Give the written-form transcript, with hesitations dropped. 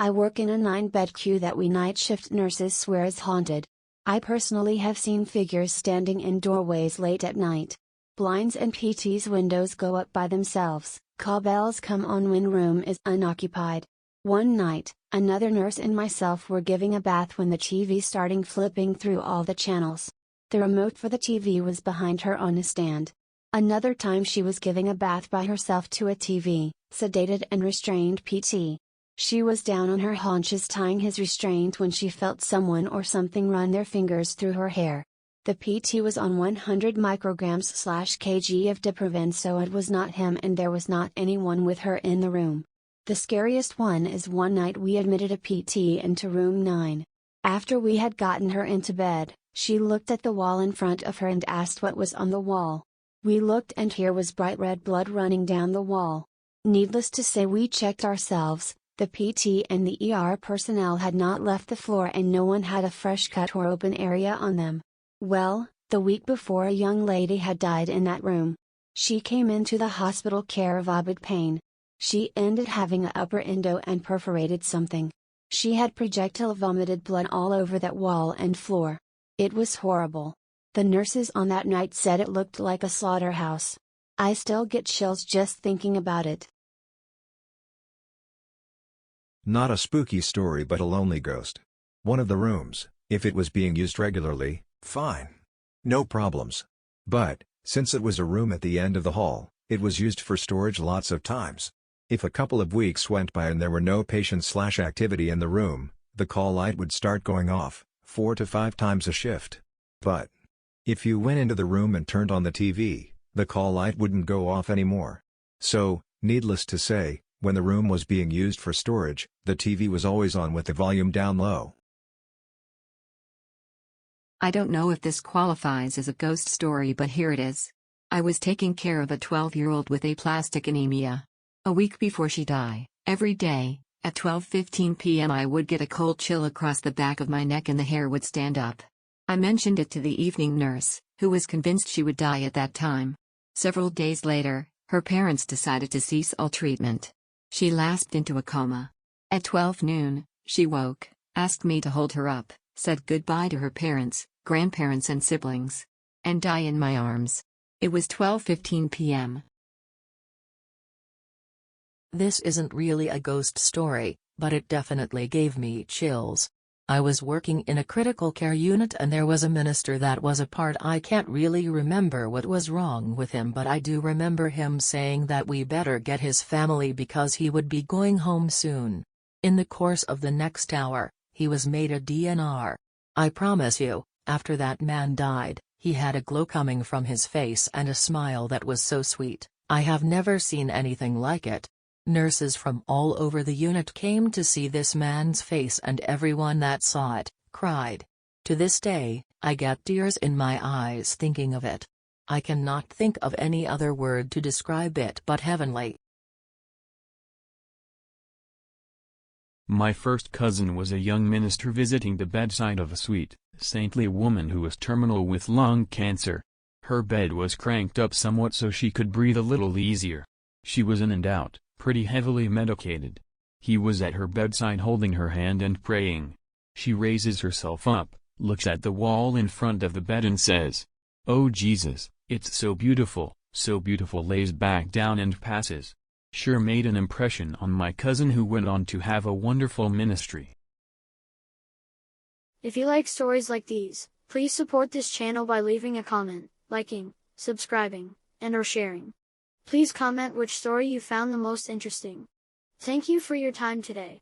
I work in a 9-bed queue that we night shift nurses swear is haunted. I personally have seen figures standing in doorways late at night. Blinds and PT's windows go up by themselves, call bells come on when room is unoccupied. One night, another nurse and myself were giving a bath when the TV started flipping through all the channels. The remote for the TV was behind her on a stand. Another time she was giving a bath by herself to a TV, sedated and restrained PT. She was down on her haunches tying his restraint when she felt someone or something run their fingers through her hair. The PT was on 100 micrograms/kg of Diproven, so it was not him and there was not anyone with her in the room. The scariest one is one night we admitted a PT into room 9. After we had gotten her into bed, she looked at the wall in front of her and asked what was on the wall. We looked and here was bright red blood running down the wall. Needless to say, we checked ourselves. The PT and the ER personnel had not left the floor and no one had a fresh cut or open area on them. Well, the week before a young lady had died in that room. She came into the hospital care of obid pain. She ended having a upper endo and perforated something. She had projectile vomited blood all over that wall and floor. It was horrible. The nurses on that night said it looked like a slaughterhouse. I still get chills just thinking about it. Not a spooky story but a lonely ghost. One of the rooms, if it was being used regularly, fine. No problems. But, since it was a room at the end of the hall, it was used for storage lots of times. If a couple of weeks went by and there were no patients/activity in the room, the call light would start going off, 4 to 5 times a shift. But, if you went into the room and turned on the TV, the call light wouldn't go off anymore. So, needless to say, when the room was being used for storage, the TV was always on with the volume down low. I don't know if this qualifies as a ghost story, but here it is. I was taking care of a 12-year-old with aplastic anemia. A week before she died, every day, at 12:15 p.m. I would get a cold chill across the back of my neck and the hair would stand up. I mentioned it to the evening nurse, who was convinced she would die at that time. Several days later, her parents decided to cease all treatment. She lapsed into a coma. At 12 noon, she woke, asked me to hold her up, said goodbye to her parents, grandparents and siblings, and died in my arms. It was 12:15 p.m. This isn't really a ghost story, but it definitely gave me chills. I was working in a critical care unit and there was a minister that was a part. I can't really remember what was wrong with him, but I do remember him saying that we better get his family because he would be going home soon. In the course of the next hour, he was made a DNR. I promise you, after that man died, he had a glow coming from his face and a smile that was so sweet. I have never seen anything like it. Nurses from all over the unit came to see this man's face and everyone that saw it, cried. To this day, I get tears in my eyes thinking of it. I cannot think of any other word to describe it but heavenly. My first cousin was a young minister visiting the bedside of a sweet, saintly woman who was terminal with lung cancer. Her bed was cranked up somewhat so she could breathe a little easier. She was in and out, pretty heavily medicated. He was at her bedside holding her hand and praying. She raises herself up, looks at the wall in front of the bed and says, "Oh Jesus, it's so beautiful," lays back down and passes. Sure made an impression on my cousin, who went on to have a wonderful ministry. If you like stories like these, please support this channel by leaving a comment, liking, subscribing, and/or sharing. Please comment which story you found the most interesting. Thank you for your time today.